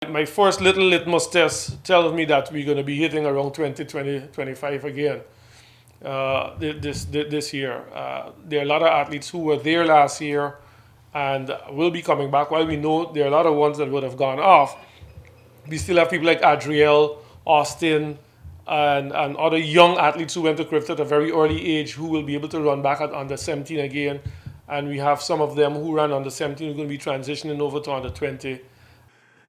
My first little litmus test tells me that we're going to be hitting around 25 again this year. There are a lot of athletes who were there last year and will be coming back. While we know there are a lot of ones that would have gone off, we still have people like Adriel, Austin, and other young athletes who went to Carifta at a very early age who will be able to run back at under 17 again. And we have some of them who ran under 17 who are going to be transitioning over to under 20.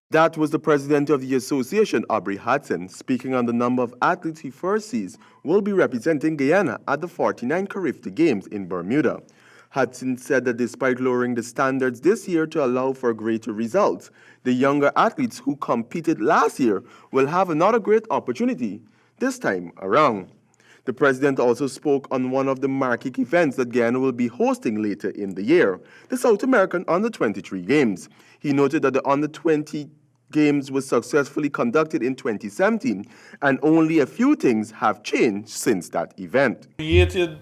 That was the president of the association, Aubrey Hutson, speaking on the number of athletes he foresees will be representing Guyana at the 49 Carifta Games in Bermuda. Hutson said that despite lowering the standards this year to allow for greater results, the younger athletes who competed last year will have another great opportunity this time around. The president also spoke on one of the marquee events that Guyana will be hosting later in the year, the South American Under-23 Games. He noted that the Under-20 Games was successfully conducted in 2017, and only a few things have changed since that event. Created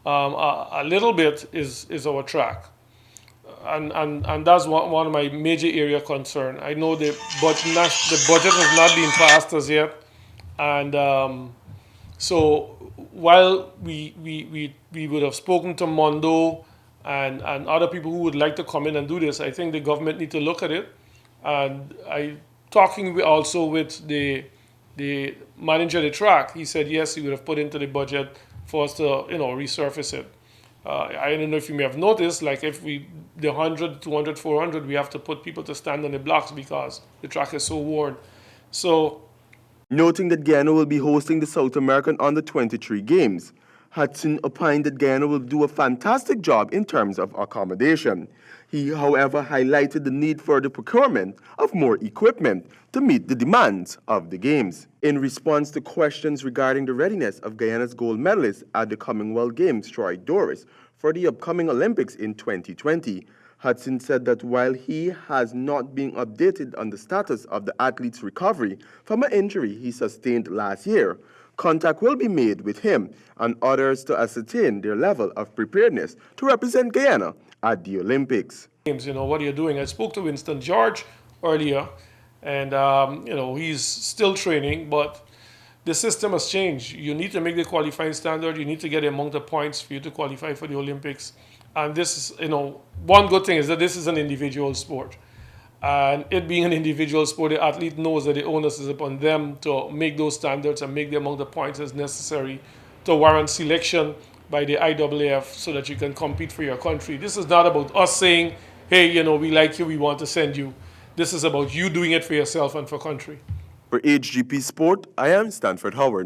a little bit is our track. And that's one of my major area of concern. I know the budget has not been passed as yet. And so while we would have spoken to Mondo and other people who would like to come in and do this, I think the government need to look at it. And also with the manager of the track, he said yes, he would have put into the budget for us to resurface it. I don't know if you may have noticed, like if the 100, 200, 400, we have to put people to stand on the blocks because the track is so worn. So, noting that Guyana will be hosting the South American Under-23 Games, Hutson opined that Guyana will do a fantastic job in terms of accommodation. He, however, highlighted the need for the procurement of more equipment to meet the demands of the Games. In response to questions regarding the readiness of Guyana's gold medalist at the Commonwealth Games, Troy Doris, for the upcoming Olympics in 2020, Hutson said that while he has not been updated on the status of the athlete's recovery from an injury he sustained last year, contact will be made with him and others to ascertain their level of preparedness to represent Guyana at the Olympics. What are you doing? I spoke to Winston George earlier, and he's still training, but the system has changed. You need to make the qualifying standard. You need to get the amount of points for you to qualify for the Olympics. And this is, one good thing is that this is an individual sport. And it being an individual sport, the athlete knows that the onus is upon them to make those standards and make the amount of points as necessary to warrant selection by the IAAF so that you can compete for your country. This is not about us saying, hey, we like you, we want to send you. This is about you doing it for yourself and for country. For HGP Sport, I am Stanford Howard.